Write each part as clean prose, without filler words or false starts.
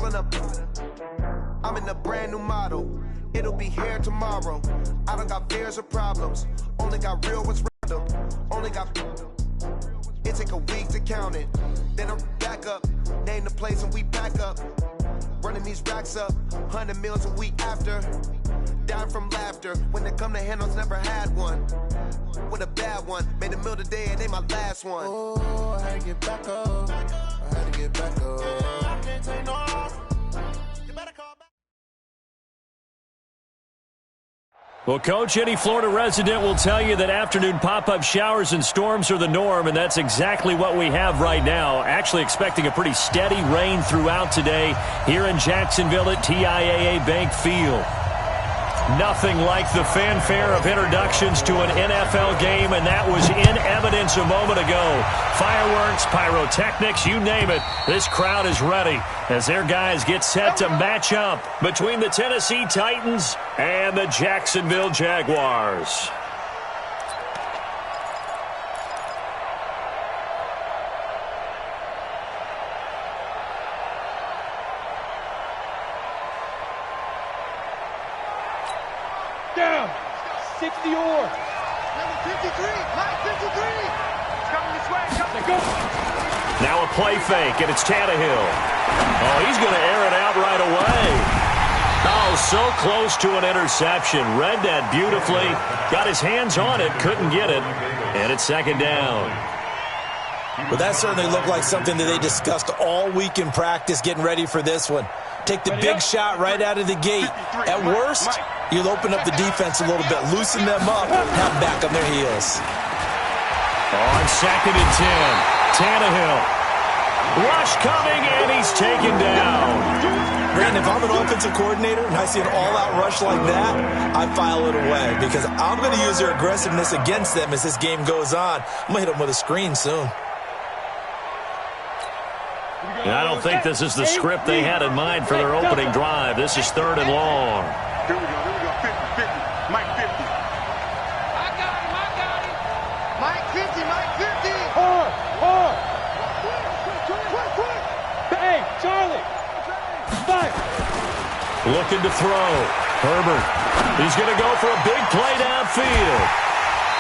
falling apart. I'm in a brand new model. It'll be here tomorrow. I don't got fears or problems. Only got real ones random. Only got. It take a week to count it. Then I'm back up. Name the place and we back up. Running these racks up. 100 meals a week after. Dying from laughter. When it come to handles, never had one. With a bad one. Made a meal today and ain't my last one. Oh, I had to get back up. I had to get back up. I can't take no off. You better call back. Well, Coach, any Florida resident will tell you that afternoon pop-up showers and storms are the norm, and that's exactly what we have right now. Actually expecting a pretty steady rain throughout today here in Jacksonville at TIAA Bank Field. Nothing like the fanfare of introductions to an NFL game, and that was in evidence a moment ago. Fireworks, pyrotechnics, you name it. This crowd is ready as their guys get set to match up between the Tennessee Titans and the Jacksonville Jaguars. Down. 60 or. Number 53. Line 53. Coming this way. Coming. Go. Now a play fake, and it's Tannehill. Oh, he's going to air it out right away. Oh, so close to an interception. Read that beautifully. Got his hands on it, couldn't get it. And it's second down. Well, that certainly looked like something that they discussed all week in practice getting ready for this one. Take the big shot right out of the gate. At worst, you'll open up the defense a little bit, loosen them up, have them back on their heels. On second and 10, Tannehill. Rush coming, and he's taken down. Brandon, if I'm an offensive coordinator and I see an all-out rush like that, I file it away because I'm going to use their aggressiveness against them as this game goes on. I'm going to hit them with a screen soon. I don't think this is the script they had in mind for their opening drive. This is third and long. Here we go. 50, 50. Mike 50. I got him. Mike 50. Hard. Quick. Hey, Charlie. Fire. Looking to throw. Herbert. He's going to go for a big play downfield.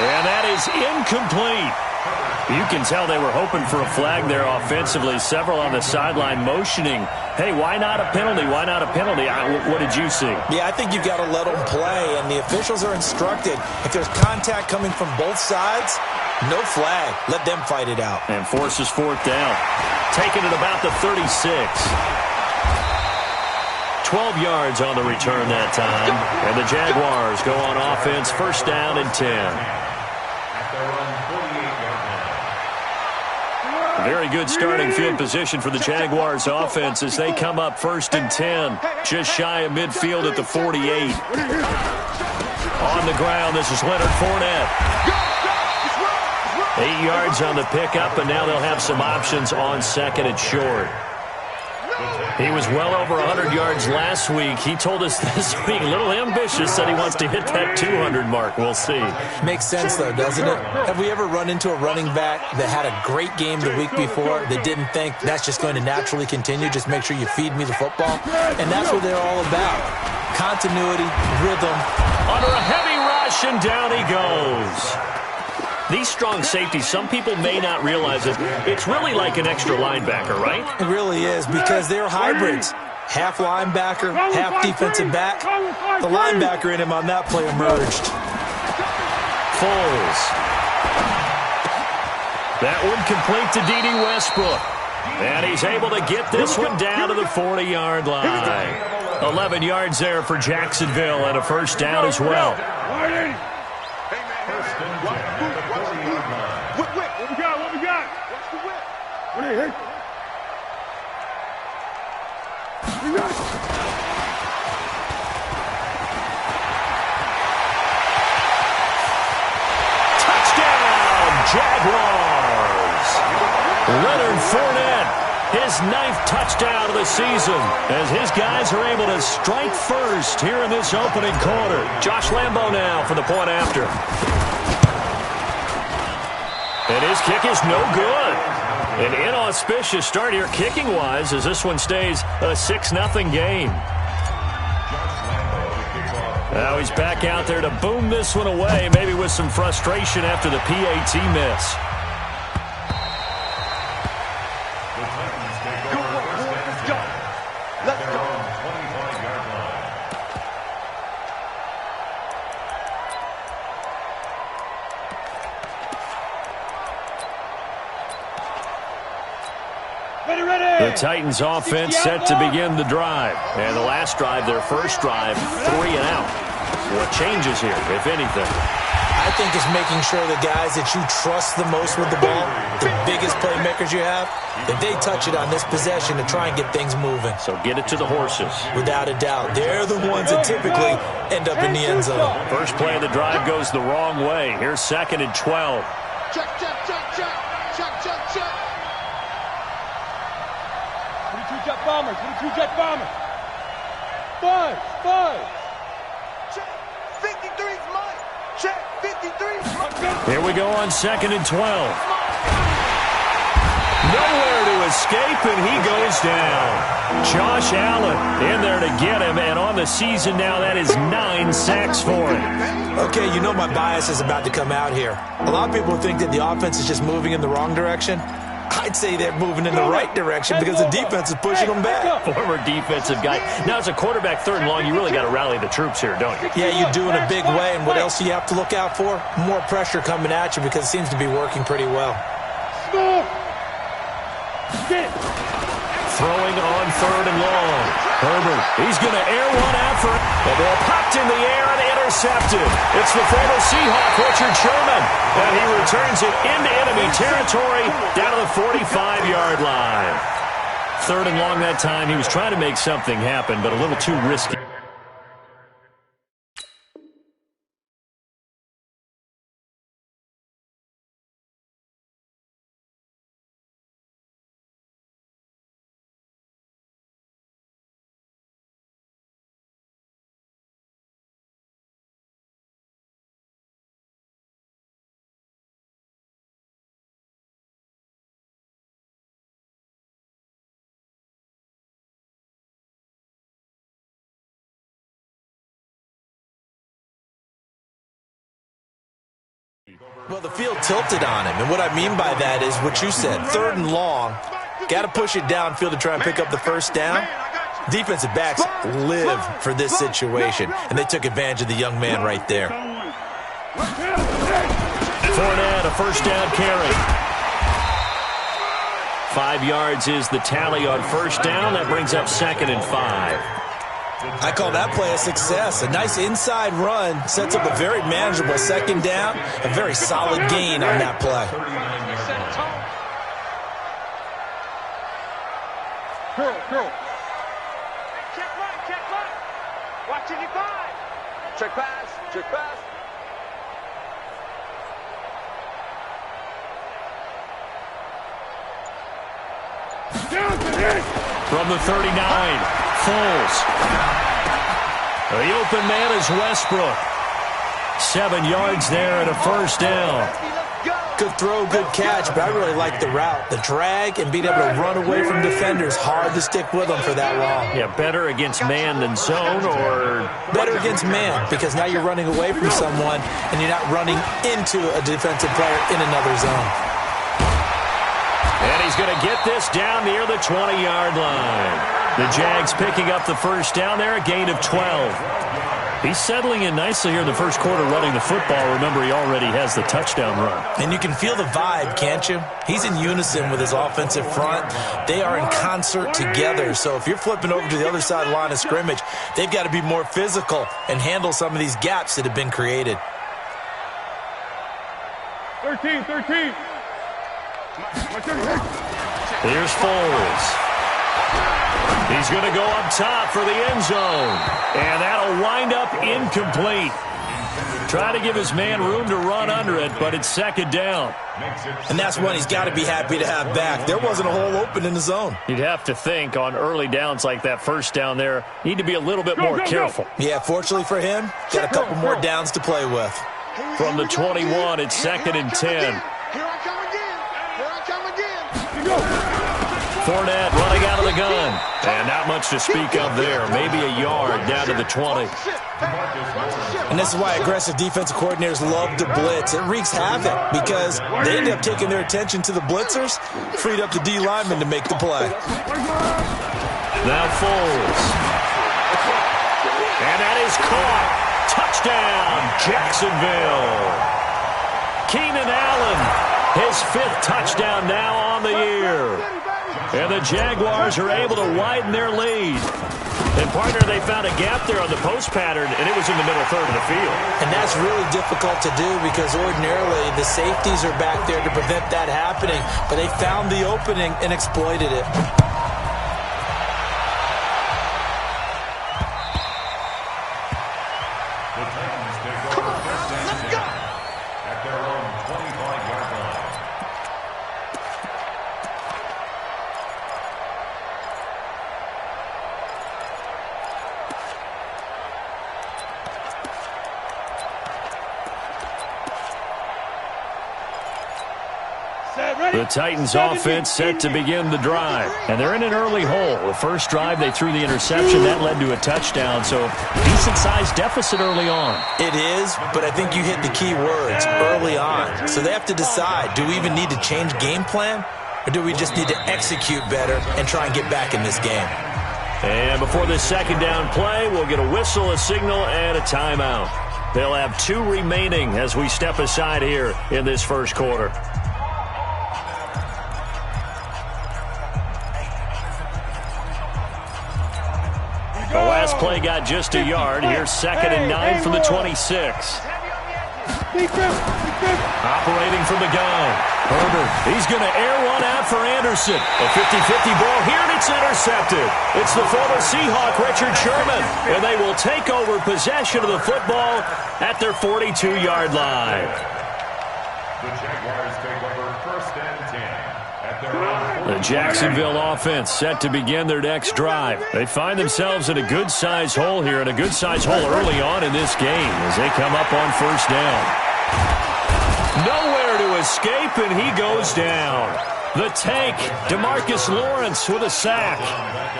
And that is incomplete. You can tell they were hoping for a flag there offensively. Several on the sideline motioning, hey, why not a penalty? Why not a penalty? What did you see? Yeah, I think you've got to let them play, and the officials are instructed. If there's contact coming from both sides, no flag. Let them fight it out. And forces fourth down. Taking it about the 36. 12 yards on the return that time. And the Jaguars go on offense, first down and 10. Very good starting field position for the Jaguars offense as they come up first and 10, just shy of midfield at the 48. On the ground, this is Leonard Fournette. 8 yards on the pickup, and now they'll have some options on second and short. He was well over 100 yards last week. He told us this week, a little ambitious, that he wants to hit that 200 mark. We'll see. Makes sense, though, doesn't it? Have we ever run into a running back that had a great game the week before that didn't think that's just going to naturally continue? Just make sure you feed me the football. And that's what they're all about. Continuity, rhythm. Under a heavy rush, and down he goes. These strong safeties, some people may not realize it. It's really like an extra linebacker, right? It really is because they're hybrids. Half linebacker, half defensive back. The linebacker in him on that play emerged. Foles. That one complete to D.D. Westbrook. And he's able to get this one down to the 40-yard line. 11 yards there for Jacksonville and a first down as well. What we got? What's the whip? Hey. Touchdown, Jaguars! Leonard Fournette, his 9th touchdown of the season, as his guys are able to strike first here in this opening quarter. Josh Lambo now for the point after. And his kick is no good. An inauspicious start here kicking-wise as this one stays a 6-0 game. Now he's back out there to boom this one away, maybe with some frustration after the PAT miss. The Titans offense set to begin the drive. And the last drive, their first drive, 3 and out. What changes here, if anything? I think it's making sure the guys that you trust the most with the ball, the biggest playmakers you have, that they touch it on this possession to try and get things moving. So get it to the horses. Without a doubt. They're the ones that typically end up in the end zone. First play of the drive goes the wrong way. Here's 2nd and 12. Check, check, check, check. Check, check, check. 22 jet bombers. 22 jet bombers. 5. Check. 53's mine. Check. 53's mine. Here we go on 2nd and 12. Nowhere to escape, and he goes down. Josh Allen in there to get him, and on the season now, that is 9 sacks for him. Okay, you know my bias is about to come out here. A lot of people think that the offense is just moving in the wrong direction. I'd say they're moving in the right direction because the defense is pushing them back. Former defensive guy. Now, as a quarterback, 3rd and long, you really got to rally the troops here, don't you? Yeah, you do in a big way, and what else do you have to look out for? More pressure coming at you because it seems to be working pretty well. Throwing on 3rd and long. Herbert, he's going to air one out for it. The ball popped in the air and intercepted. It's the former Seahawk, Richard Sherman. And he returns it into enemy territory down to the 45-yard line. 3rd and long that time. He was trying to make something happen, but a little too risky. Well, the field tilted on him, and what I mean by that is what you said, 3rd and long, got to push it downfield to try and pick up the first down. Defensive backs live for this situation, and they took advantage of the young man right there. Fournette, a first down carry. 5 yards is the tally on first down. That brings up 2nd and 5. I call that play a success. A nice inside run sets up a very manageable 2nd down, a very solid gain on that play. Curl. Check right. Watching you 5. Check pass. From the 39, Foles. The open man is Westbrook. 7 yards there and a first down. Good throw, good catch, but I really like the route. The drag and being able to run away from defenders. Hard to stick with them for that long. Yeah, better against man than zone, or? Better against man, because now you're running away from someone and you're not running into a defensive player in another zone. And he's going to get this down near the 20-yard line. The Jags picking up the first down there, a gain of 12. He's settling in nicely here in the first quarter running the football. Remember, he already has the touchdown run. And you can feel the vibe, can't you? He's in unison with his offensive front. They are in concert together. So if you're flipping over to the other side of the line of scrimmage, they've got to be more physical and handle some of these gaps that have been created. 13. Here's Foles. He's going to go up top for the end zone. And that'll wind up incomplete. Try to give his man room to run under it, but it's 2nd down. And that's one he's got to be happy to have back. There wasn't a hole open in the zone. You'd have to think on early downs like that first down there, need to be a little bit more careful. Yeah, fortunately for him, got a couple more downs to play with. From the 21, it's 2nd and 10. Here I come again. Fournette running out of the gun. And not much to speak of there. Maybe a yard down to the 20. And this is why aggressive defensive coordinators love to blitz. It wreaks havoc because they end up taking their attention to the blitzers, freed up the D lineman to make the play. Now Foles. And that is caught. Touchdown, Jacksonville. Keenan Allen, his 5th touchdown now on the year. And the Jaguars are able to widen their lead. And, partner, they found a gap there on the post pattern, and it was in the middle third of the field. And that's really difficult to do because ordinarily the safeties are back there to prevent that happening. But they found the opening and exploited it. The Titans offense set to begin the drive. And they're in an early hole. The first drive, they threw the interception. That led to a touchdown. So decent-sized deficit early on. It is, but I think you hit the key words, early on. So they have to decide, do we even need to change game plan? Or do we just need to execute better and try and get back in this game? And before this second down play, we'll get a whistle, a signal, and a timeout. They'll have 2 remaining as we step aside here in this first quarter. The last play got just a yard. Here's 2nd and 9 from the 26. Operating from the gun. Herbert, he's going to air one out for Anderson. A 50-50 ball here, and it's intercepted. It's the former Seahawk, Richard Sherman, and they will take over possession of the football at their 42-yard line. The Jaguars take over 1st and 10 at their own. The Jacksonville offense set to begin their next drive. They find themselves in a good-sized hole here, and a good-sized hole early on in this game as they come up on 1st down. Nowhere to escape, and he goes down. The tank, DeMarcus Lawrence with a sack.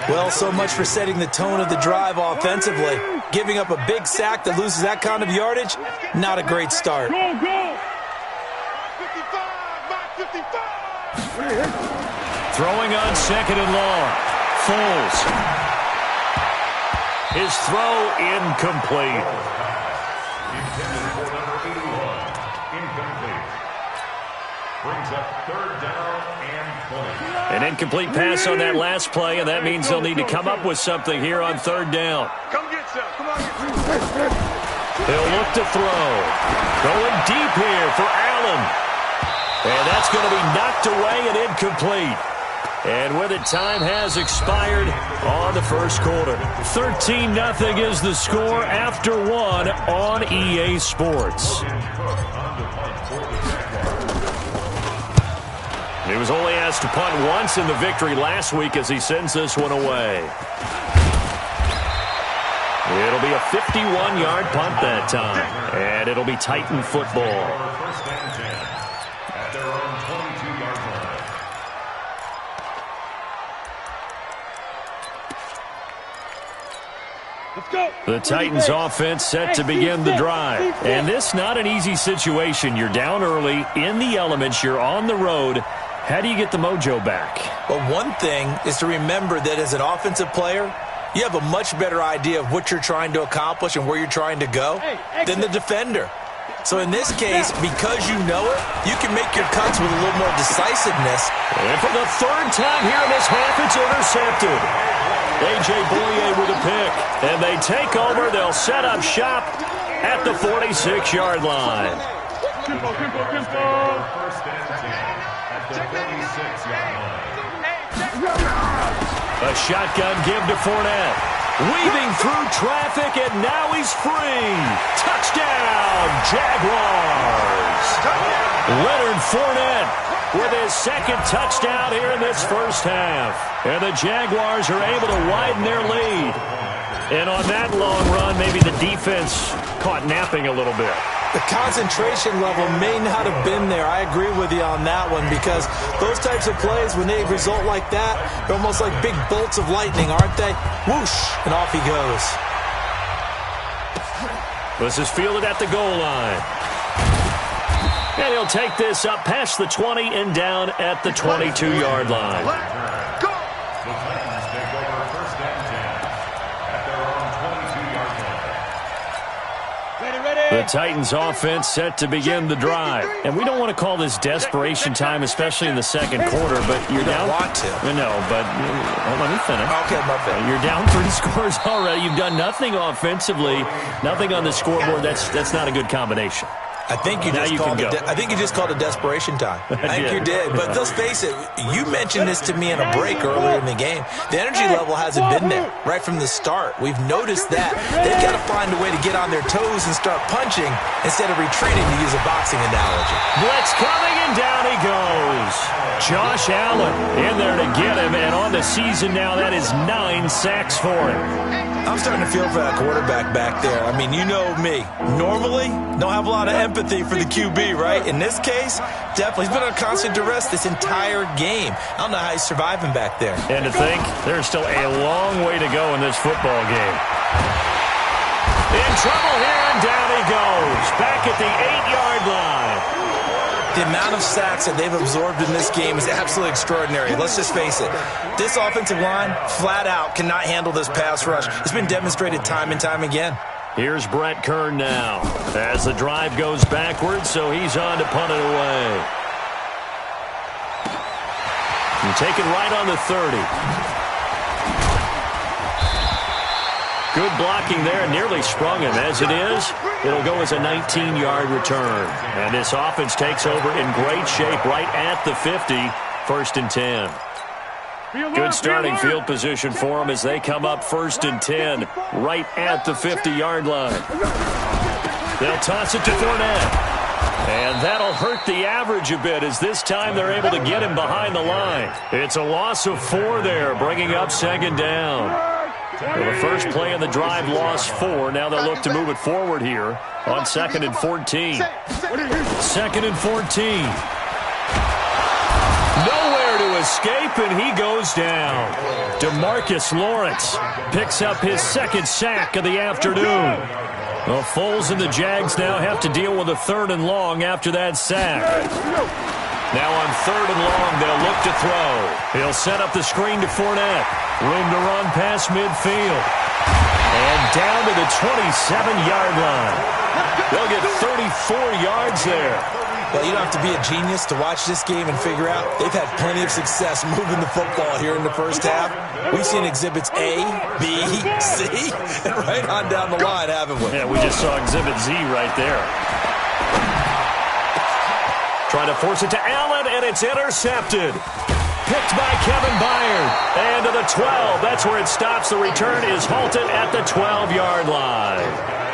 Well, so much for setting the tone of the drive offensively. Giving up a big sack that loses that kind of yardage, not a great start. Go, go. 55. Throwing on 2nd and long. Foles. His throw incomplete. Intended for number 81. Incomplete. Brings up 3rd down and 20. An incomplete pass on that last play, and that means they'll need to come up with something here on 3rd down. Come get some. Come on. They'll look to throw. Going deep here for Allen. And that's going to be knocked away and incomplete. And with it, time has expired on the first quarter. 13-0 is the score after 1 on EA Sports. He was only asked to punt once in the victory last week as he sends this one away. It'll be a 51-yard punt that time, and it'll be Titan football. 1st and 10 at their own 22-yard line. Let's go. The Titans offense set to begin the drive. And this not an easy situation. You're down early, in the elements, you're on the road. How do you get the mojo back? Well, one thing is to remember that as an offensive player, you have a much better idea of what you're trying to accomplish and where you're trying to go than the defender. So in this case, because you know it, you can make your cuts with a little more decisiveness. And for the 3rd time here in this half, it's intercepted. A.J. Boye with a pick. And they take over. They'll set up shop at the 46-yard line. Tempo. 1st and 10 at the 46-yard line. A shotgun give to Fournette. Weaving through traffic, and now he's free. Touchdown, Jaguars. Leonard Fournette with his 2nd touchdown here in this first half. And the Jaguars are able to widen their lead. And on that long run, maybe the defense caught napping a little bit. The concentration level may not have been there. I agree with you on that one, because those types of plays, when they result like that, they're almost like big bolts of lightning, aren't they? Whoosh, and off he goes. This is fielded at the goal line. And he'll take this up past the 20 and down at the 22-yard line. The Titans take over first and 10 at their own 22-yard line. The Titans offense set to begin the drive. And we don't want to call this desperation time, especially in the second quarter, but you're down. You don't want to. No, but let me finish. Okay, my bad. You're down 3 scores already. You've done nothing offensively, nothing on the scoreboard. That's not a good combination. I think you just called it desperation time. I think you did. But let's face it, you mentioned this to me in a break earlier in the game. The energy level hasn't been there right from the start. We've noticed that. They've got to find a way to get on their toes and start punching instead of retreating, to use a boxing analogy. Blitz coming, and down he goes. Josh Allen in there to get him, and on the season now, that is 9 sacks for him. I'm starting to feel for that quarterback back there. I mean, you know me. Normally, don't have a lot of empathy for the QB, right? In this case, definitely. He's been under constant duress this entire game. I don't know how he's surviving back there. And to think, there's still a long way to go in this football game. In trouble here, and down he goes. Back at the 8-yard line. The amount of sacks that they've absorbed in this game is absolutely extraordinary. Let's just face it. This offensive line, flat out, cannot handle this pass rush. It's been demonstrated time and time again. Here's Brett Kern now as the drive goes backwards, so he's on to punt it away. And taken right on the 30. Good blocking there, nearly sprung him. As it is, it'll go as a 19-yard return. And this offense takes over in great shape right at the 50, 1st and 10. Good starting field position for them as they come up 1st and 10 right at the 50-yard line. They'll toss it to Fournette. And that'll hurt the average a bit, as this time they're able to get him behind the line. It's a loss of 4 there, bringing up 2nd down. Well, the first play in the drive lost 4. Now they'll look to move it forward here on 2nd and 14. 2nd and 14. Nowhere to escape, and he goes down. DeMarcus Lawrence picks up his 2nd sack of the afternoon. Well, Foles and the Jags now have to deal with a 3rd and long after that sack. Now on 3rd and long, they'll look to throw. He'll set up the screen to Fournette. Room to run past midfield. And down to the 27-yard line. They'll get 34 yards there. Well, you don't have to be a genius to watch this game and figure out they've had plenty of success moving the football here in the first half. We've seen exhibits A, B, C, and right on down the line, haven't we? Yeah, we just saw exhibit Z right there. Trying to force it to Allen, and it's intercepted. Picked by Kevin Byard. And to the 12. That's where it stops. The return is halted at the 12-yard line.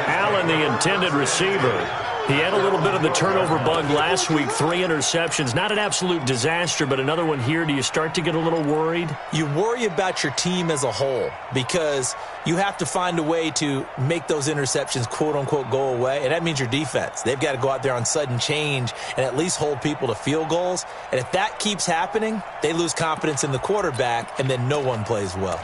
Allen, the intended receiver. He had a little bit of the turnover bug last week. 3 interceptions. Not an absolute disaster, but another one here. Do you start to get a little worried? You worry about your team as a whole, because you have to find a way to make those interceptions, quote-unquote, go away. And that means your defense. They've got to go out there on sudden change and at least hold people to field goals. And if that keeps happening, they lose confidence in the quarterback, and then no one plays well.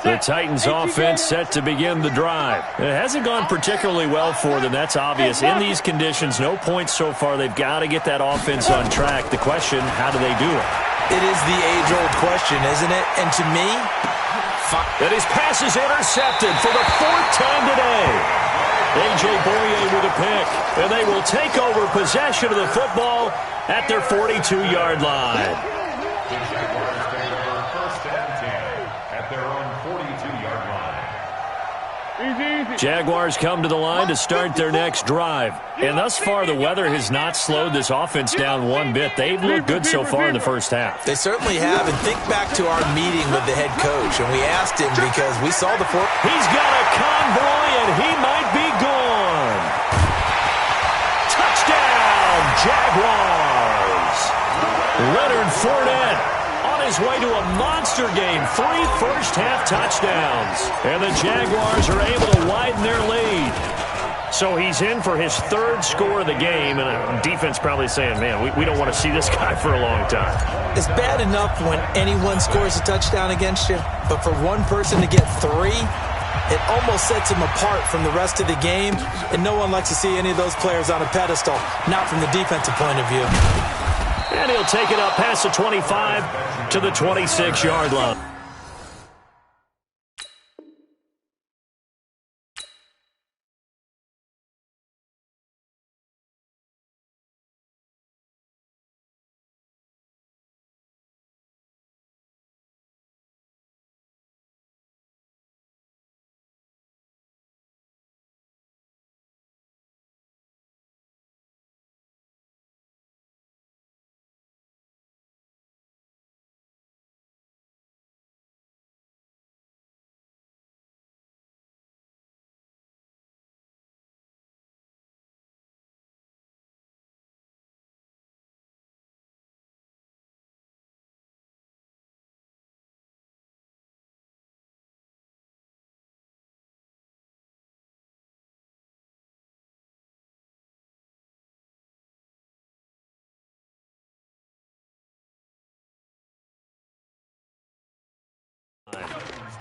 The Titans offense set to begin the drive. It hasn't gone particularly well for them, that's obvious. In these conditions, no points so far. They've got to get that offense on track. The question, how do they do it? It is the age-old question, isn't it? And to me, that his pass is intercepted for the 4th time today. A.J. Boye with a pick. And they will take over possession of the football at their 42-yard line. The Jaguars take over 1st and 10 at their own 42-yard line. Jaguars come to the line to start their next drive. And thus far, the weather has not slowed this offense down one bit. They've looked good so far in the first half. They certainly have. And think back to our meeting with the head coach. And we asked him because we saw the fourth. He's got a convoy, and he might be gone. Touchdown, Jaguars. Leonard Fournette on on his way to a monster game. 3 first-half touchdowns. And the Jaguars are able to widen their lead. So he's in for his 3rd score of the game, and defense probably saying, man, we don't want to see this guy for a long time. It's bad enough when anyone scores a touchdown against you, but for one person to get 3, it almost sets him apart from the rest of the game, and no one likes to see any of those players on a pedestal, not from the defensive point of view. And he'll take it up past the 25 to the 26-yard line.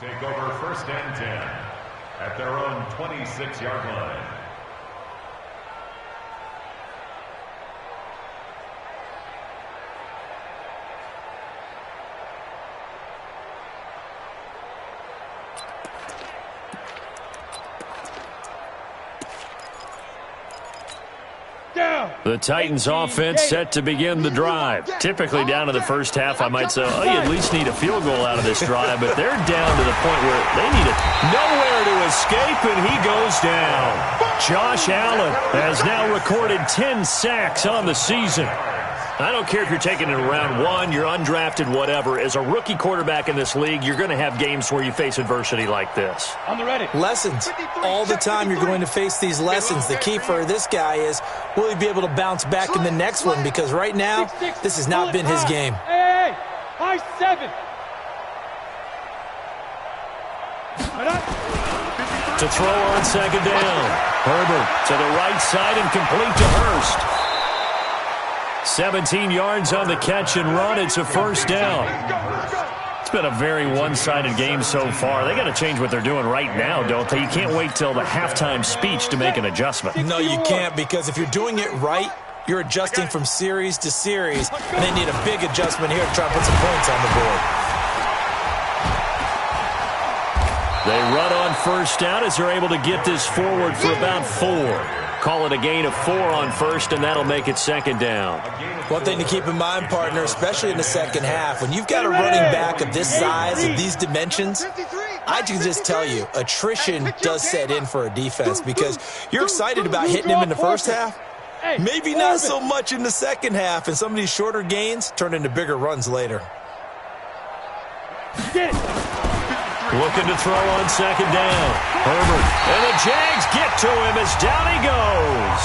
Take over 1st and 10 at their own 26-yard line. The Titans offense set to begin the drive. Typically down to the first half, I might say, oh, you at least need a field goal out of this drive, but they're down to the point where they need it. Nowhere to escape, and he goes down. Josh Allen has now recorded 10 sacks on the season. I don't care if you're taking it in round 1, you're undrafted, whatever. As a rookie quarterback in this league, you're going to have games where you face adversity like this. On the ready. Lessons. All the time you're going to face these lessons. The key for this guy is, will he be able to bounce back in the next one? Because right now, this has not been his game. Hey, high 7. To throw on 2nd down. Herbert to the right side and complete to Hurst. 17 yards on the catch and run. It's a 1st down. It's been a very one-sided game so far. They got to change what they're doing right now, don't they? You can't wait till the halftime speech to make an adjustment. No, you can't, because if you're doing it right, you're adjusting from series to series, and they need a big adjustment here to try to put some points on the board. They run on 1st down as they're able to get this forward for about 4. Call it a gain of 4 on 1st, and that'll make it 2nd down. One thing to keep in mind, partner, especially in the second half, when you've got a running back of this size and these dimensions, I can just tell you, attrition does set in for a defense, because you're excited about hitting him in the first half, maybe not so much in the second half, and some of these shorter gains turn into bigger runs later. Looking to throw on 2nd down. Herbert. And the Jags get to him as down he goes.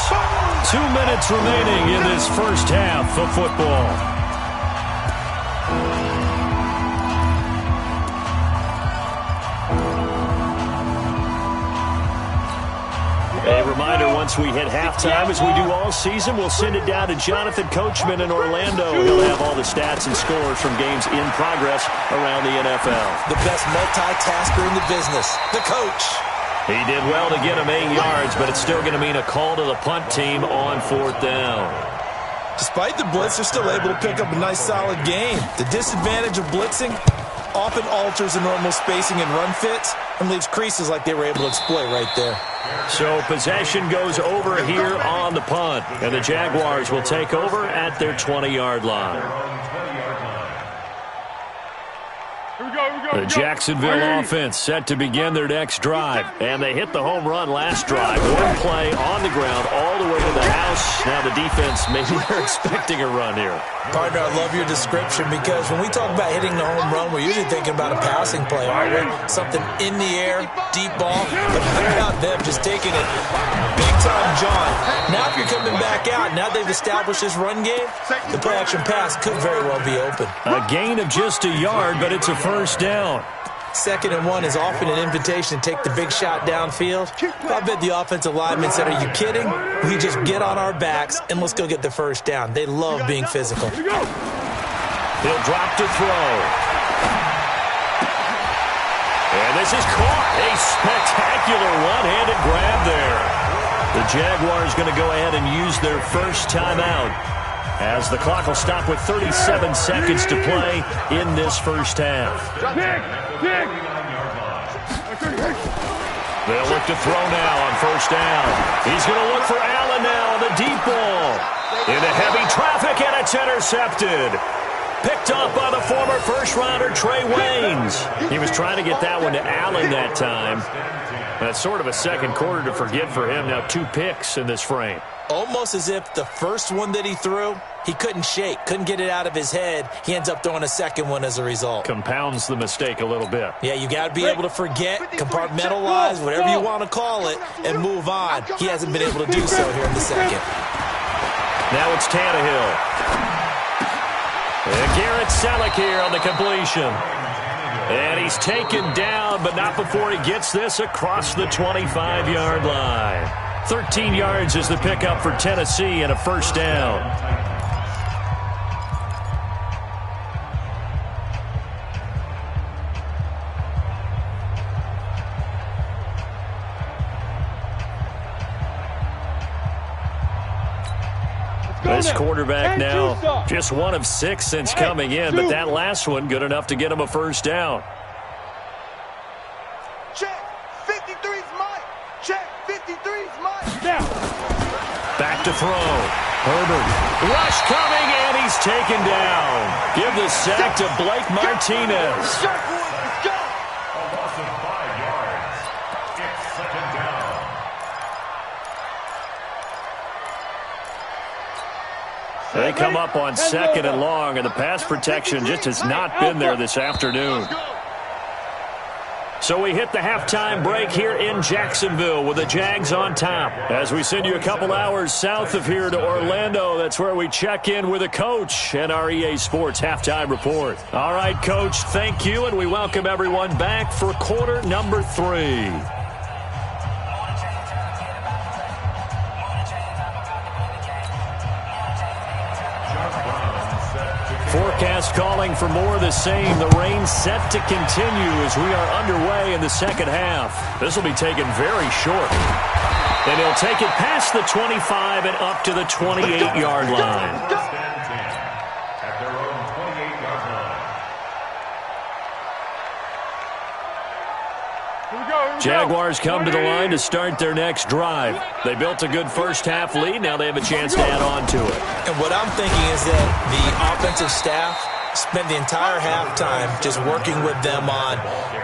2 minutes remaining in this first half of football. A reminder, once we hit halftime, as we do all season, we'll send it down to Jonathan Coachman in Orlando. He'll have all the stats and scores from games in progress around the NFL. The best multitasker in the business, the coach. He did well to get him 8 yards, but it's still going to mean a call to the punt team on 4th down. Despite the blitz, they're still able to pick up a nice, solid gain. The disadvantage of blitzing often alters the normal spacing and run fits and leaves creases like they were able to exploit right there. So possession goes over here on the punt, and the Jaguars will take over at their 20-yard line. Here we The Jacksonville offense set to begin their next drive. And they hit the home run last drive. One play on the ground all the way to the house. Now the defense, maybe they're expecting a run here. Partner, I love your description because when we talk about hitting the home run, we're usually thinking about a passing play, aren't we? Something in the air, deep ball. But how about them just taking it big time, John? Now if you're coming back out, now they've established this run game, the play-action pass could very well be open. A gain of just a yard, but it's a first down. 2nd and 1 is often an invitation to take the big shot downfield. I bet the offensive lineman said, are you kidding? We just get on our backs and let's go get the first down. They love being physical. He'll drop to throw. And this is caught. A spectacular one-handed grab there. The Jaguars going to go ahead and use their first timeout as the clock will stop with 37 seconds to play in this first half. They'll look to throw now on first down. He's going to look for Allen now on the deep ball. Into heavy traffic, and it's intercepted. Picked off by the former first-rounder Trey Waynes. He was trying to get that one to Allen that time. That's sort of a second quarter to forget for him. Now 2 picks in this frame. Almost as if the first one that he threw, he couldn't shake, couldn't get it out of his head. He ends up throwing a second one as a result. Compounds the mistake a little bit. Yeah, you got to be able to forget, compartmentalize, whatever you want to call it, and move on. He hasn't been able to do so here in the second. Now it's Tannehill. And Garrett Selleck here on the completion. And he's taken down, but not before he gets this across the 25-yard line. 13 yards is the pickup for Tennessee and a first down. This quarterback now just 1 of 6 since coming in, but that last one good enough to get him a first down. Check. 53's Mike. Check. 53's Mike. Now. Back to throw. Herbert. Rush coming, and he's taken down. Give the sack to Blake Martinez. Let's go. A loss of 5 yards. It's 2nd down. They come up on 2nd and long, and the pass protection just has not been there this afternoon. So we hit the halftime break here in Jacksonville with the Jags on top. As we send you a couple hours south of here to Orlando, that's where we check in with a coach and our EA Sports halftime report. All right, Coach, thank you, and we welcome everyone back for quarter number 3. Forecast calling for more of the same. The rain set to continue as we are underway in the second half. This will be taken very short. And he'll take it past the 25 and up to the 28-yard line. At their own 28-yard line. Jaguars come to the line to start their next drive. They built a good first half lead. Now they have a chance to add on to it. And what I'm thinking is that the offensive staff spent the entire halftime just working with them on,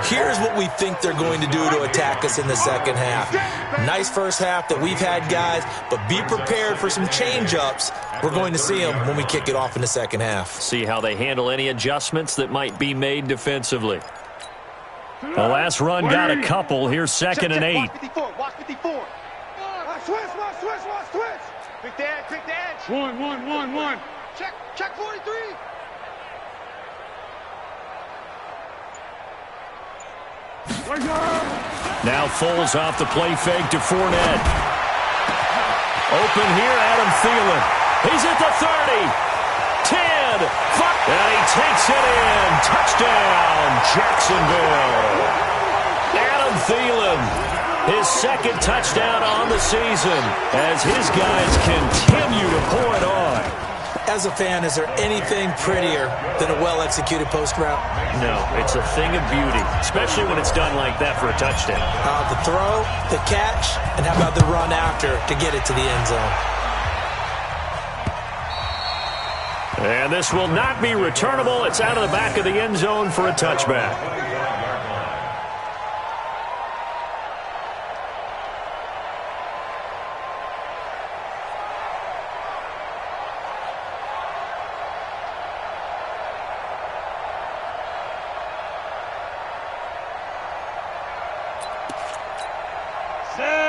here's what we think they're going to do to attack us in the second half. Nice first half that we've had, guys, but be prepared for some change-ups. We're going to see them when we kick it off in the second half. See how they handle any adjustments that might be made defensively. The last run got a couple. Here's 2nd and 8. Watch 54. Watch 54. Watch switch. Quick the edge. 1. Check 43. Now Foles off the play fake to Fournette. Open here, Adam Thielen. He's at the 30. 10. 5. And he takes it in. Touchdown, Jacksonville. Adam Thielen, his 2nd touchdown on the season as his guys continue to pour it on. As a fan, is there anything prettier than a well-executed post route? No, it's a thing of beauty, especially when it's done like that for a touchdown. The throw, the catch, and how about the run after to get it to the end zone? And this will not be returnable. It's out of the back of the end zone for a touchback.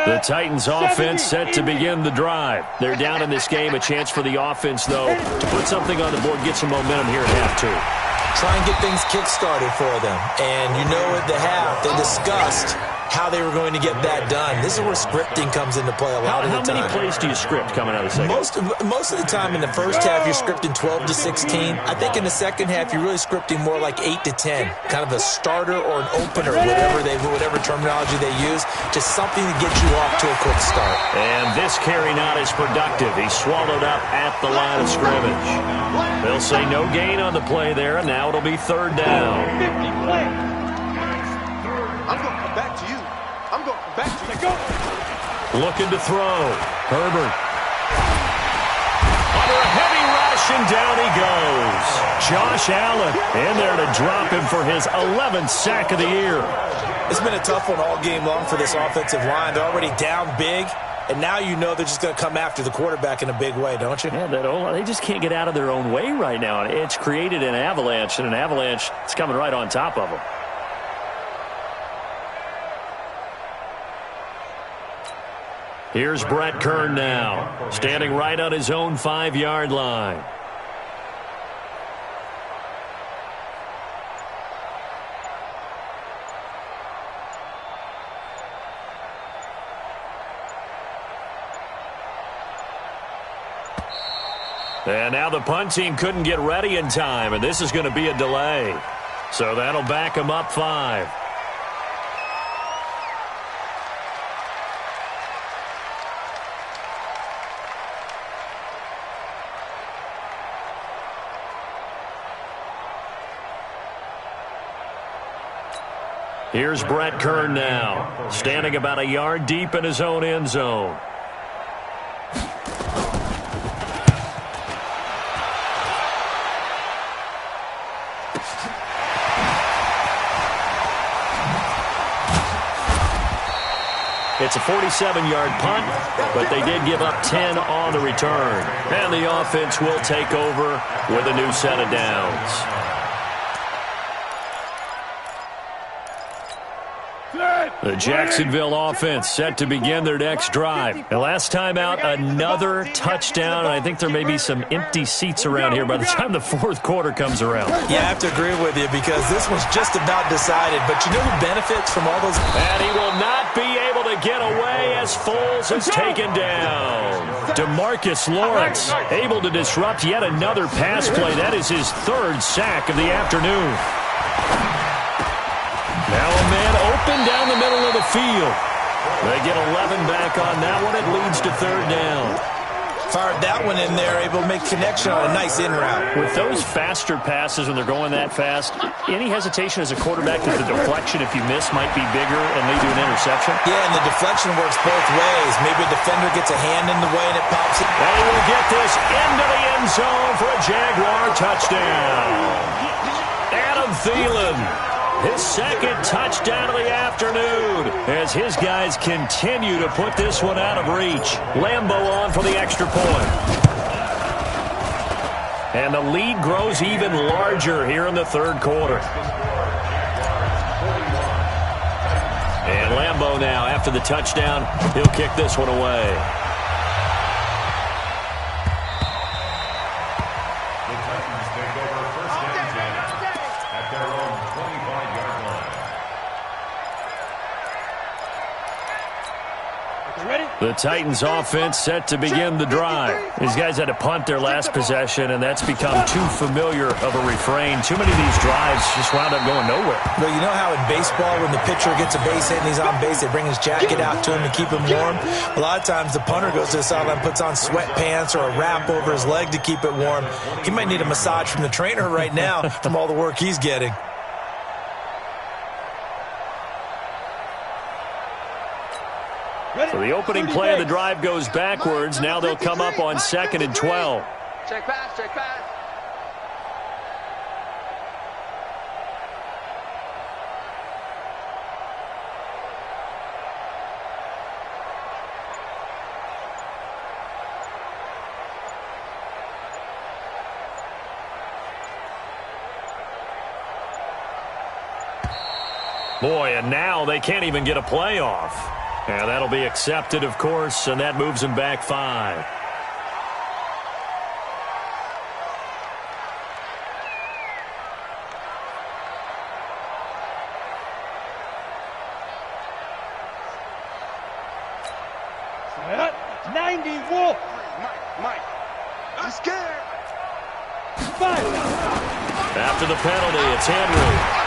The Titans offense set to begin the drive. They're down in this game. A chance for the offense, though, to put something on the board, get some momentum here at half two. Try and get things kick-started for them. And you know at the half, they discussed how they were going to get that done. This is where scripting comes into play a lot of the time. How many plays do you script coming out of the second? Most of the time in the first half, you're scripting 12 to 16. I think in the second half, you're really scripting more like 8 to 10. Kind of a starter or an opener, whatever terminology they use. Just something to get you off to a quick start. And this carry not as productive. He's swallowed up at the line of scrimmage. They'll say no gain on the play there, and now it'll be third down. 50 play. I'm going to come back to you. I'm going to come back to you. Go. Looking to throw. Herbert. Under a heavy rush, and down he goes. Josh Allen in there to drop him for his 11th sack of the year. It's been a tough one all game long for this offensive line. They're already down big, and now you know they're just going to come after the quarterback in a big way, don't you? Yeah, they just can't get out of their own way right now. It's created an avalanche, and an avalanche is coming right on top of them. Here's Brett Kern now, standing right on his own 5-yard line. And now the punt team couldn't get ready in time, and this is going to be a delay. So that'll back them up 5. Here's Brett Kern now, standing about a yard deep in his own end zone. It's a 47-yard punt, but they did give up 10 on the return. And the offense will take over with a new set of downs. The Jacksonville offense set to begin their next drive. And last time out, another touchdown. And I think there may be some empty seats around here by the time the fourth quarter comes around. Yeah, I have to agree with you because this one's just about decided. But you know who benefits from all those? And he will not be able to get away as Foles is taken down. DeMarcus Lawrence able to disrupt yet another pass play. That is his 3rd sack of the afternoon. Now a man open down the middle of the field. They get 11 back on that one. It leads to 3rd down. Fired that one in there, able to make connection on a nice in route. With those faster passes when they're going that fast, any hesitation as a quarterback that the deflection, if you miss, might be bigger and lead to an interception? Yeah, and the deflection works both ways. Maybe a defender gets a hand in the way and it pops it. They will get this into the end zone for a Jaguar touchdown. Adam Thielen. His 2nd touchdown of the afternoon as his guys continue to put this one out of reach. Lambeau on for the extra point. And the lead grows even larger here in the 3rd quarter. And Lambeau now, after the touchdown, he'll kick this one away. The Titans offense set to begin the drive. These guys had to punt their last possession, and that's become too familiar of a refrain. Too many of these drives just wound up going nowhere. Well, you know how in baseball when the pitcher gets a base hit and he's on base, they bring his jacket out to him to keep him warm? A lot of times the punter goes to the sideline, puts on sweatpants or a wrap over his leg to keep it warm. He might need a massage from the trainer right now from all the work he's getting. So the opening play of the drive goes backwards. Now they'll come up on 2nd and 12. Check pass, check pass. Boy, and now they can't even get a playoff. And that'll be accepted, of course, and that moves them back 5. Set. 90 Wolf. Mike. I'm scared. 5. After the penalty, it's Henry.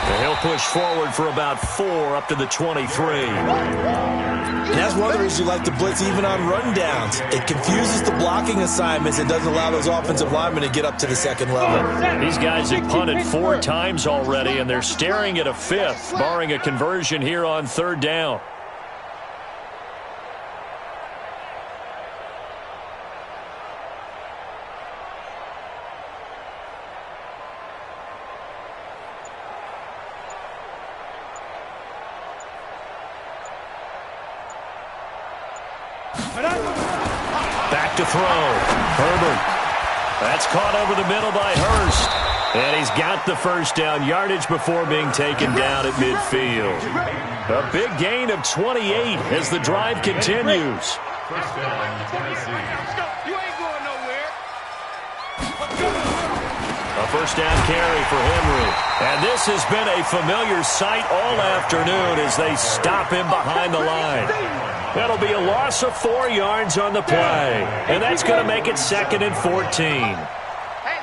And he'll push forward for about 4 up to the 23. And that's one of the reasons you like to blitz even on rundowns. It confuses the blocking assignments and doesn't allow those offensive linemen to get up to the second level. These guys have punted 4 times already, and they're staring at a 5th, barring a conversion here on 3rd down. Back to throw. Herbert. That's caught over the middle by Hurst. And he's got the first down yardage before being taken down at midfield. A big gain of 28 as the drive continues. First down, Tennessee. You ain't going nowhere. A first down carry for Henry. And this has been a familiar sight all afternoon as they stop him behind the line. That'll be a loss of 4 yards on the play. And that's going to make it 2nd and 14. Hey,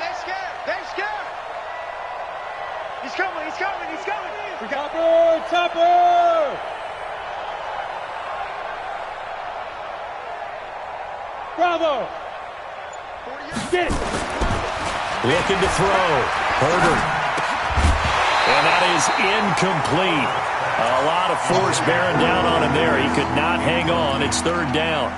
they're scared. They're scared. He's coming. He's coming. He's coming. We got Topper. Bravo. Get it. Looking to throw. Herbert. And that is incomplete. A lot of force bearing down on him there. He could not hang on. It's 3rd down.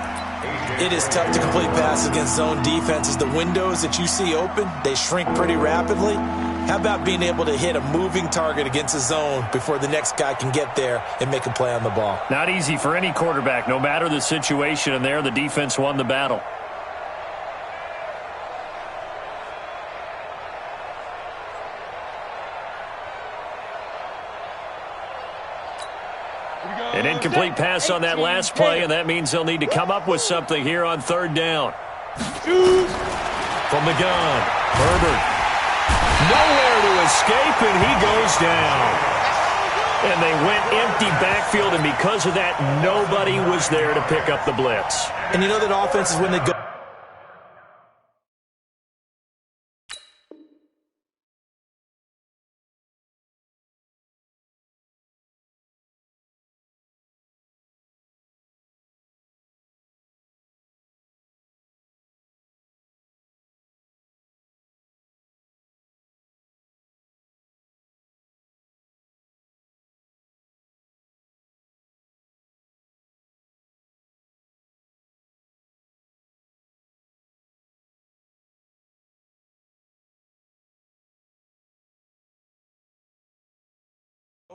It is tough to complete passes against zone defenses. The windows that you see open, they shrink pretty rapidly. How about being able to hit a moving target against a zone before the next guy can get there and make a play on the ball? Not easy for any quarterback, no matter the situation. And there, the defense won the battle. An incomplete pass on that last play, and that means they'll need to come up with something here on 3rd down. From the gun, Herbert. Nowhere to escape, and he goes down. And they went empty backfield, and because of that, nobody was there to pick up the blitz. And you know that offense is when they go.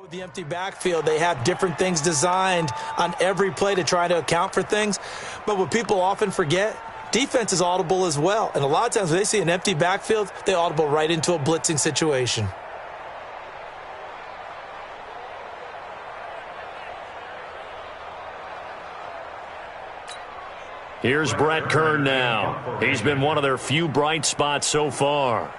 With the empty backfield, they have different things designed on every play to try to account for things. But what people often forget, defense is audible as well. And a lot of times when they see an empty backfield, they audible right into a blitzing situation. Here's Brett Kern now. He's been one of their few bright spots so far.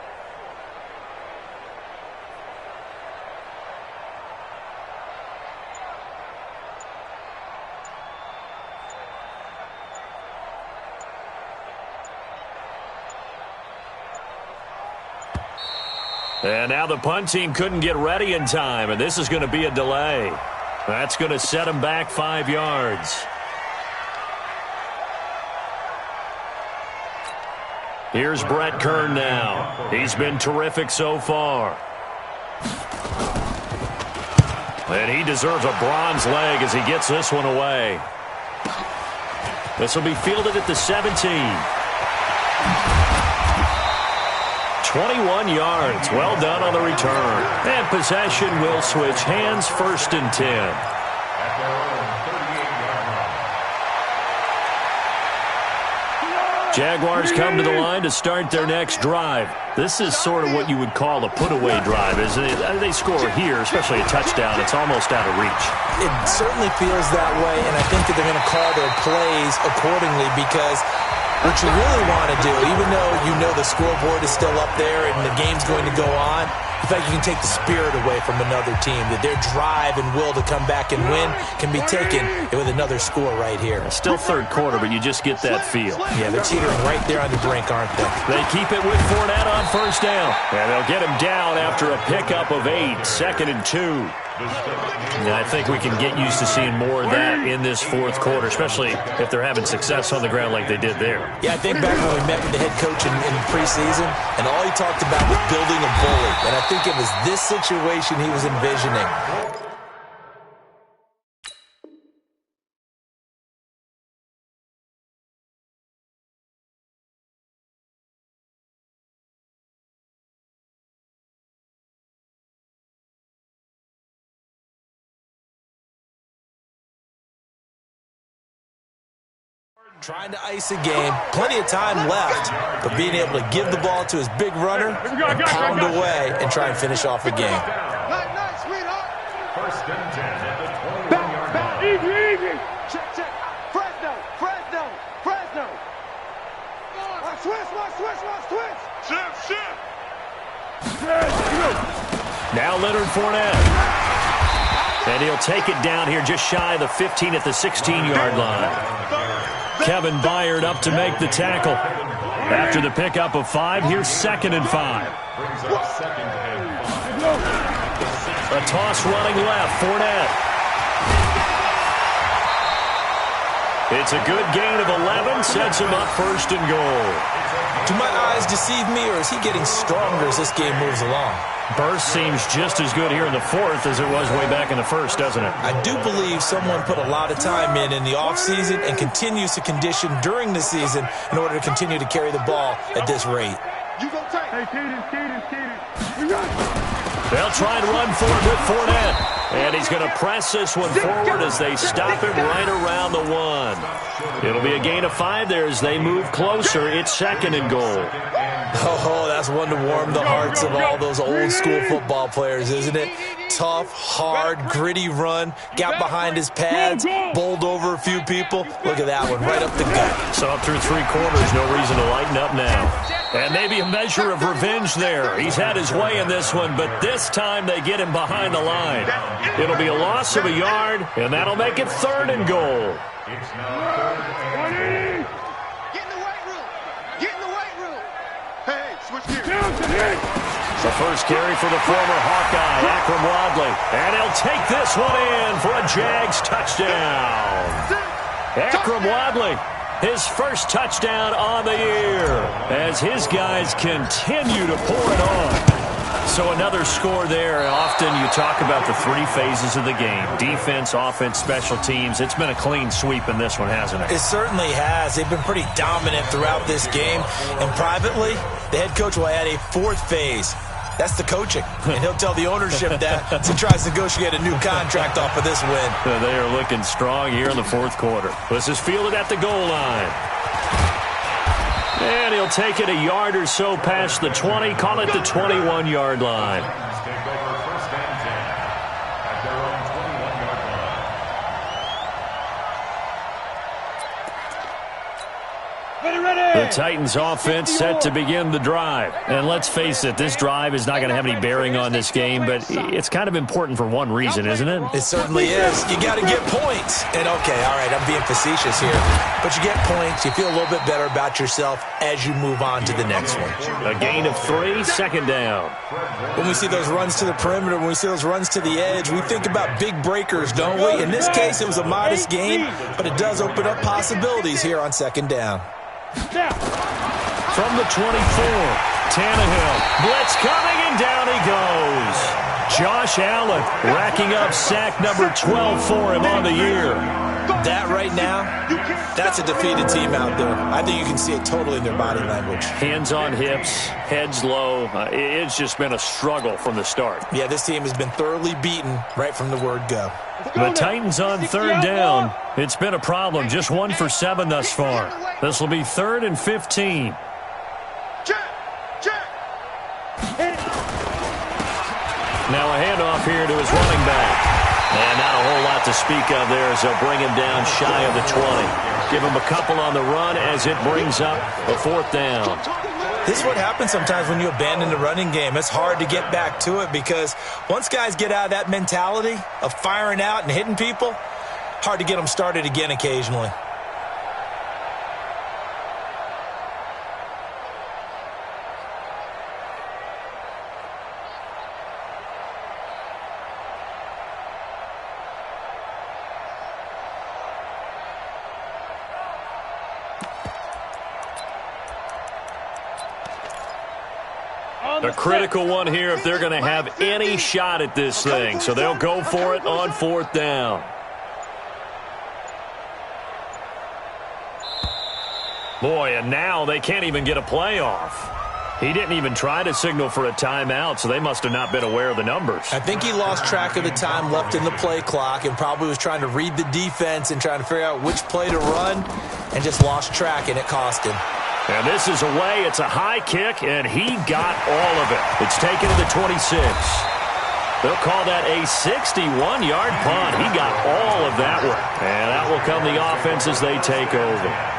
And now the punt team couldn't get ready in time, and this is going to be a delay. That's going to set them back 5 yards. Here's Brett Kern now. He's been terrific so far. And he deserves a bronze leg as he gets this one away. This will be fielded at the 17. 21 yards. Well done on the return. And possession will switch hands, 1st and 10. At their own 38-yard Jaguars come to the line to start their next drive. This is sort of what you would call a put-away drive, isn't it? They score here, especially a touchdown. It's almost out of reach. It certainly feels that way, and I think that they're going to call their plays accordingly because what you really want to do, even though you know the scoreboard is still up there and the game's going to go on, in fact, you can take the spirit away from another team, that their drive and will to come back and win can be taken with another score right here. Still third quarter, but you just get that feel. Yeah, they're teetering right there on the brink, aren't they? They keep it with Fournette on first down. And they'll get him down after a pickup of 8, 2nd and 2. Yeah, I think we can get used to seeing more of that in this fourth quarter, especially if they're having success on the ground like they did there. Yeah, I think back when we met with the head coach in preseason, and all he talked about was building a bully. And I think it was this situation he was envisioning. Trying to ice a game, plenty of time left, but being able to give the ball to his big runner and pound away and try and finish off a game. Nice, sweetheart. First and 10 at the 21-yard line. Easy. Check. Fresno. Switch. Now Leonard Fournette. And he'll take it down here just shy of the 15 at the 16-yard line. Kevin Byard up to make the tackle. After the pickup of 5, here's 2nd and 5. A toss running left, Fournette. It's a good gain of 11, sets him up 1st and goal. Do my eyes deceive me, or is he getting stronger as this game moves along? Burst seems just as good here in the 4th as it was way back in the 1st, doesn't it? I do believe someone put a lot of time in the offseason and continues to condition during the season in order to continue to carry the ball at this rate. They'll try and run for it with Fournette. And he's going to press this one forward as they stop him right around the 1. It'll be a gain of 5 there as they move closer. It's 2nd and goal. Oh, that's one to warm the hearts of all those old school football players, isn't it? Tough, hard, gritty run, got behind his pads, bowled over a few people. Look at that one, right up the gut. So up through 3 quarters, no reason to lighten up now. And maybe a measure of revenge there. He's had his way in this one, but this time they get him behind the line. It'll be a loss of a yard, and that'll make it 3rd and goal. It's now 3rd and 2. Get in the weight room. Hey, switch gears. The first carry for the former Hawkeye, Akram Wadley. And he'll take this one in for a Jags touchdown. Akram Wadley, his first touchdown on the year as his guys continue to pour it on. So another score there. Often you talk about the 3 phases of the game. Defense, offense, special teams. It's been a clean sweep in this one, hasn't it? It certainly has. They've been pretty dominant throughout this game. And privately, the head coach will add a 4th phase. That's the coaching. And he'll tell the ownership that as he tries to negotiate a new contract off of this win. They are looking strong here in the 4th quarter. This is fielded at the goal line. And he'll take it a yard or so past the 20, call it the 21-yard line. Take over 1st and 10 at their own 21-yard line. The Titans offense set to begin the drive. And let's face it, this drive is not going to have any bearing on this game, but it's kind of important for one reason, isn't it? It certainly is. You got to get points. And okay, all right, I'm being facetious here. But you get points, you feel a little bit better about yourself as you move on to the next one. A gain of 3, 2nd down. When we see those runs to the perimeter, when we see those runs to the edge, we think about big breakers, don't we? In this case, it was a modest gain, but it does open up possibilities here on 2nd down. From the 24, Tannehill. Blitz coming, and down he goes. Josh Allen racking up sack number 12 for him on the year. That right now, that's a defeated team out there. I think you can see it totally in their body language. Hands on hips, heads low. It's just been a struggle from the start. Yeah, this team has been thoroughly beaten right from the word go. The Titans on third down. It's been a problem. Just 1 for 7 thus far. This will be 3rd and 15. Now a handoff here to his running back. And not a whole lot to speak of there as they'll bring him down shy of the 20. Give him a couple on the run as it brings up a 4th down. This is what happens sometimes when you abandon the running game. It's hard to get back to it because once guys get out of that mentality of firing out and hitting people, hard to get them started again occasionally. A critical one here if they're going to have any shot at this thing. So they'll go for it on 4th down. Boy, and now they can't even get a play off. He didn't even try to signal for a timeout, so they must have not been aware of the numbers. I think he lost track of the time left in the play clock and probably was trying to read the defense and trying to figure out which play to run and just lost track, and it cost him. And this is away. It's a high kick, and he got all of it. It's taken to the 26. They'll call that a 61-yard punt. He got all of that one. And that will come the offense as they take over.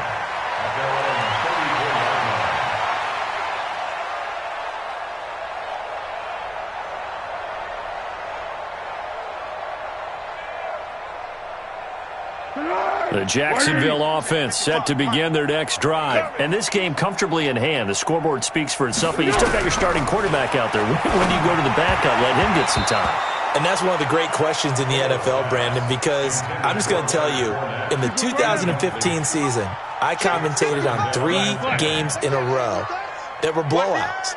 The Jacksonville offense set to begin their next drive. And this game comfortably in hand. The scoreboard speaks for itself, but you still got your starting quarterback out there. When do you go to the backup, let him get some time? And that's one of the great questions in the NFL, Brandon, because I'm just going to tell you, in the 2015 season, I commentated on 3 games in a row that were blowouts.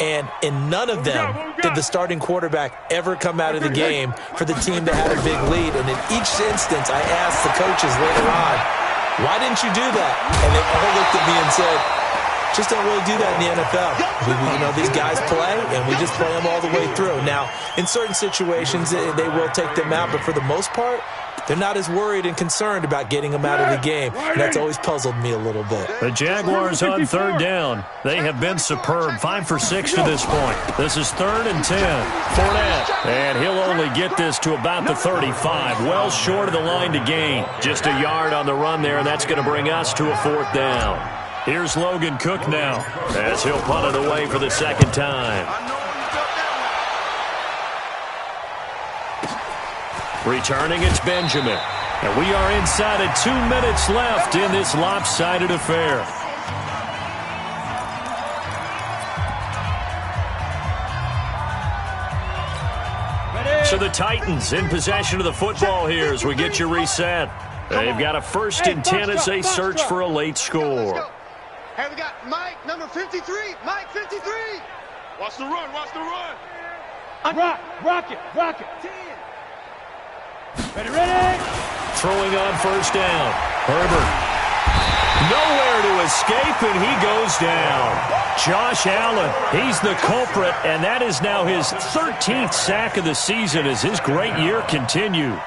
And in none of them did the starting quarterback ever come out of the game for the team that had a big lead. And in each instance, I asked the coaches later on, why didn't you do that? And they all looked at me and said, just don't really do that in the NFL. These guys play, and we just play them all the way through. Now, in certain situations, they will take them out, but for the most part, they're not as worried and concerned about getting them out of the game. And that's always puzzled me a little bit. The Jaguars on third down. They have been superb. 5 for 6 to this point. This is 3rd and 10. Fournette. And he'll only get this to about the 35. Well short of the line to gain. Just a yard on the run there, and that's going to bring us to a 4th down. Here's Logan Cook now as he'll punt it away for the 2nd time. Returning, it's Benjamin. And we are inside of 2 minutes left in this lopsided affair. So the Titans in possession of the football here as we get you reset. They've got a 1st and 10 as they search for a late score. Hey, we got Mike, number 53. Mike, 53. Watch the run, watch the run. Rock it. 10. Ready. Throwing on 1st down. Herbert. Nowhere to escape, and he goes down. Josh Allen, he's the culprit, and that is now his 13th sack of the season as his great year continues.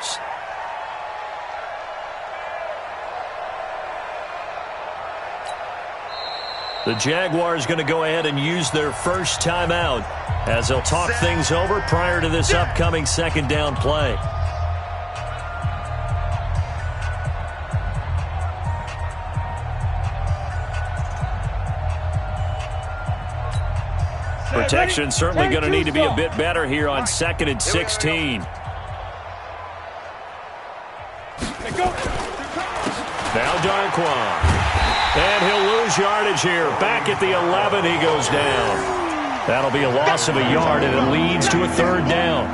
The Jaguars going to go ahead and use their first timeout as they'll talk things over prior to this upcoming 2nd down play. Protection certainly going to need to be a bit better here on 2nd and 16. Now Darquan. And he'll lose yardage here. Back at the 11, he goes down. That'll be a loss of a yard, and it leads to a 3rd down.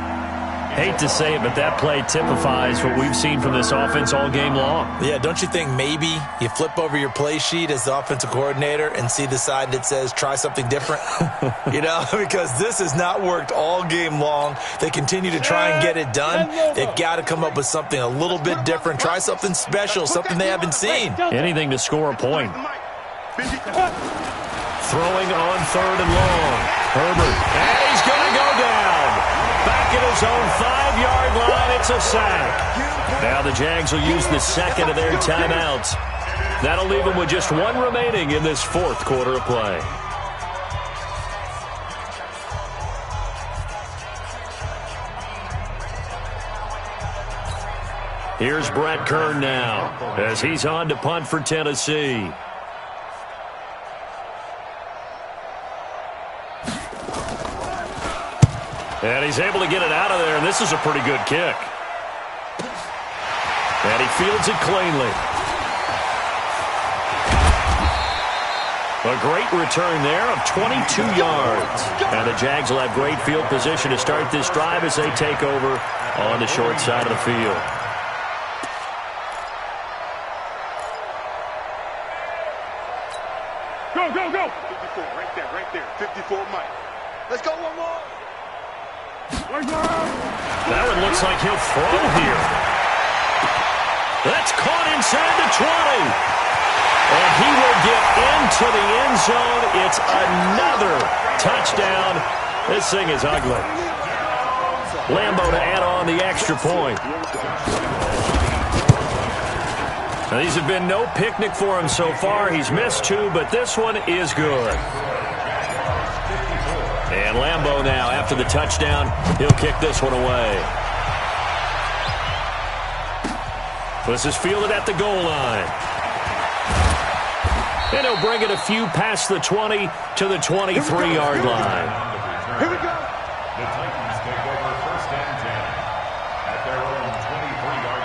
Hate to say it, but that play typifies what we've seen from this offense all game long. Yeah, don't you think maybe you flip over your play sheet as the offensive coordinator and see the side that says try something different? Because this has not worked all game long. They continue to try and get it done. They've got to come up with something a little bit different. Try something special, something they haven't seen. Anything to score a point. Throwing on 3rd and long. Herbert. And he's going to go down. Back at his own 5-yard line. It's a sack. Now the Jags will use the second of their timeouts. That'll leave them with just one remaining in this 4th quarter of play. Here's Brett Kern now as he's on to punt for Tennessee. And he's able to get it out of there, and this is a pretty good kick. And he fields it cleanly. A great return there of 22 yards. And the Jags will have great field position to start this drive as they take over on the short side of the field. Go, go, go! 54, right there. 54, Mike. Let's go one more. That one looks like he'll throw here. That's caught inside the 20. And he will get into the end zone. It's another touchdown. This thing is ugly. Lambo to add on the extra point. Now, these have been no picnic for him so far. He's missed 2, but this one is good. And Lambo now, after the touchdown, he'll kick this one away. This is fielded at the goal line. And he'll bring it a few past the 20 to the 23-yard line. Here we go. The Titans take over 1st and 10 at their own 23-yard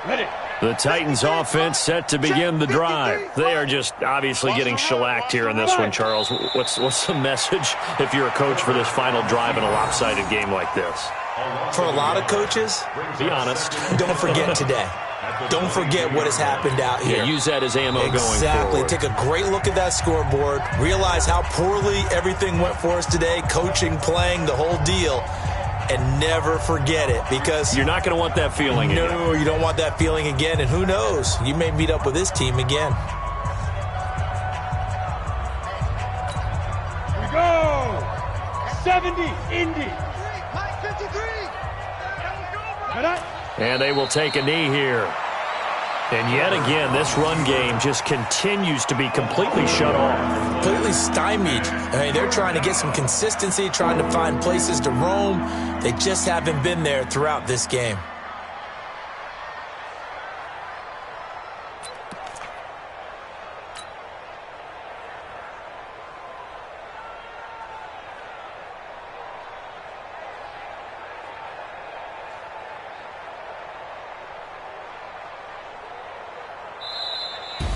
line. Ready. The Titans offense set to begin the drive. They are just obviously getting shellacked here in this one, Charles. What's the message if you're a coach for this final drive in a lopsided game like this? For a lot of coaches, Be honest. don't forget today. Don't forget what has happened out here. Yeah, use that as ammo going forward. Exactly. Take a great look at that scoreboard. Realize how poorly everything went for us today. Coaching, playing, the whole deal. And never forget it, because You're not going to want that feeling again. no, you don't want that feeling again. And who knows? You may meet up with this team again. We go. 70, Indy. Mike, 53. And they will take a knee here. And yet again, this run game just continues to be completely shut off. Completely stymied. I mean, they're trying to get some consistency, trying to find places to roam. They just haven't been there throughout this game.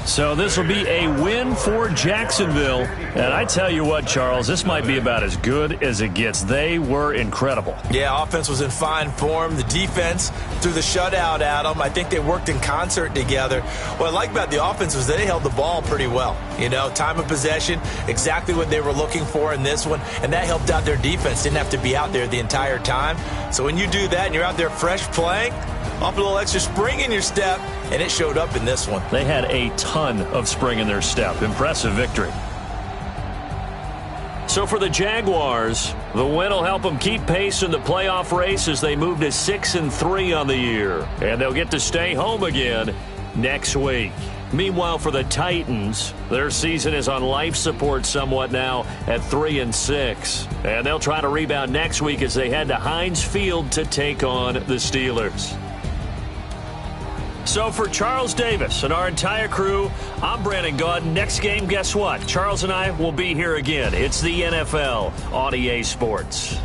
So this will be a win for Jacksonville. And I tell you what, Charles, this might be about as good as it gets. They were incredible. Yeah, offense was in fine form. The defense threw the shutout at them. I think they worked in concert together. What I like about the offense was they held the ball pretty well. You know, time of possession, exactly what they were looking for in this one. And that helped out their defense. Didn't have to be out there the entire time. So when you do that and you're out there fresh playing, off a little extra spring in your step, and it showed up in this one. They had a ton of spring in their step. Impressive victory. So for the Jaguars, the win will help them keep pace in the playoff race as they move to 6-3 on the year. And they'll get to stay home again next week. Meanwhile, for the Titans, their season is on life support somewhat now at 3-6. And they'll try to rebound next week as they head to Heinz Field to take on the Steelers. So for Charles Davis and our entire crew, I'm Brandon Gaudin. Next game, guess what? Charles and I will be here again. It's the NFL on EA Sports.